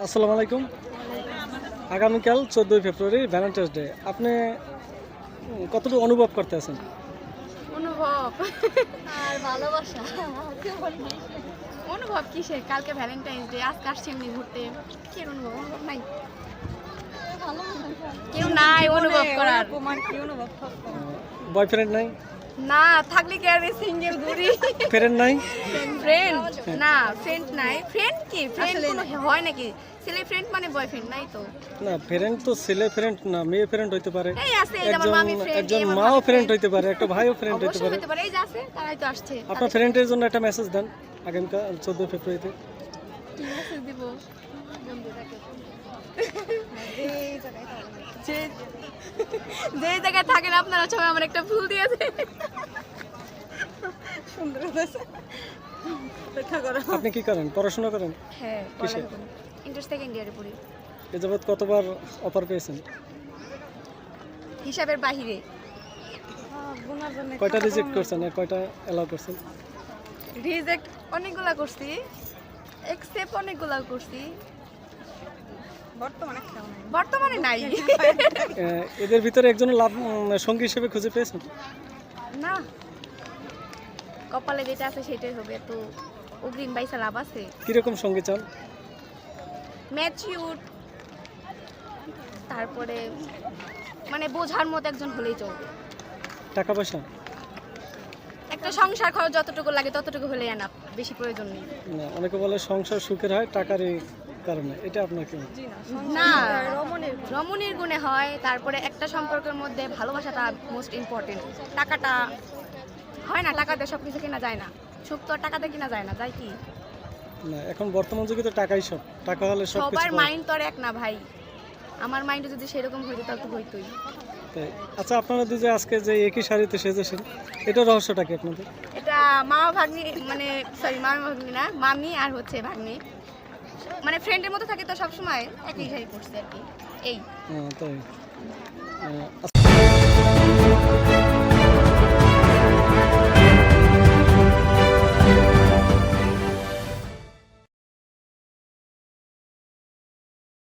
আসসালামু আলাইকুম। আগামীকাল 14 ফেব্রুয়ারি ভ্যালেন্টাইন্স ডে। আপনি কতটুকু অনুভব করতে আছেন? অনুভব আর ভালোবাসা অনুভব কিসের? কালকে ভ্যালেন্টাইন্স ডে, আজকে আসছে এমনি ঘুরতে। কি অনুভব? অনুভব নাই, কেউ নাই অনুভব করার। বয়ফ্রেন্ড নাই? না থাকলে কি আর সিঙ্গেল ঘুরি? ফ্রেন্ড নাই? ফ্রেন্ড না, ফ্রেন্ড নাই। ফ্রেন্ড কি ফ্রেন্ড কোনো হয় নাকি? ছেলে ফ্রেন্ড মানে বয়ফ্রেন্ড নাই তো। না, ফ্রেন্ড তো ছেলে ফ্রেন্ড না, মেয়ে ফ্রেন্ড হইতে পারে। এই আছে, এই আমার মামি ফ্রেন্ড, একজন মাও ফ্রেন্ড হইতে পারে, একটা ভাইও ফ্রেন্ড হইতে অবশ্যই পারে। হতে পারে। এই যে আছে, তারাই তো আসছে। আপনার ফ্রেন্ডের জন্য একটা মেসেজ দেন আগামীকাল 14 ফেব্রুয়ারিতে। কি মেসেজ দিব? যে জায়গায় থাকেন আপনারা সবাই আমার একটা ফুল দিয়েছে। সুন্দর হয়েছে। অপেক্ষা করো। আপনি কি করেন? পড়াশোনা করেন? হ্যাঁ, কিসে? ইন্টার সেকেন্ড ইয়ারে পড়ি। এ যাবৎ কতবার অফার পেয়েছেন? হিসাবের বাহিরে। কয়টা রিজেক্ট করছেন আর কয়টা এলাও করছেন? রিজেক্ট অনেকগুলা করছি, একসেপ্ট অনেকগুলা করছি। বর্তমানে নাই। এদের ভিতরে একজন সঙ্গী হিসেবে খুঁজে পেয়েছেন? না, কপালে যেটা আছে সেটাই হবে। তো অগ্রিম পয়সা লাভ আছে। কিরকম সঙ্গী চান? ম্যাচিউর, তারপরে মানে বোঝার মতো একজন হলেই চলবে। টাকা পয়সা? একটা সংসার খরচ যতটুকু লাগে ততটুকু হলেই আনা, বেশি প্রয়োজন নেই। না, অনেকে বলে সংসার সুখের হয় টাকারই কারণে, এটা আপনার কি? না, রমণীর গুণে হয়। তারপরে একটা সম্পর্কের মধ্যে ভালোবাসাটা মোস্ট ইম্পর্টেন্ট। টাকাটা হয় না, টাকাতে সব কিছু কেনা যায় না। সুখ তো আর টাকাতে কেনা যায় না, যায় কি? না, এখন বর্তমান যুগে তো টাকাই সব, টাকা হলে সব সবার কিছু। মাইন্ড তো আর এক না ভাই। আমার মাইন্ডে যদি সেরকম হইতো তাহলে তো হইতোই। আচ্ছা, আপনারা দুজন আজকে যে একই শাড়িতে সেজেছেন, এটা রহস্যটা কি আপনাদের? এটা মামা ভাগ্নি, মানে সরি মামা ভাগ্নি না, মামি আর হচ্ছে ভাগ্নি, মানে ফ্রেন্ডের মতো থাকে তো সবসময় একই শাড়ি পরছে আর কি। এই তাই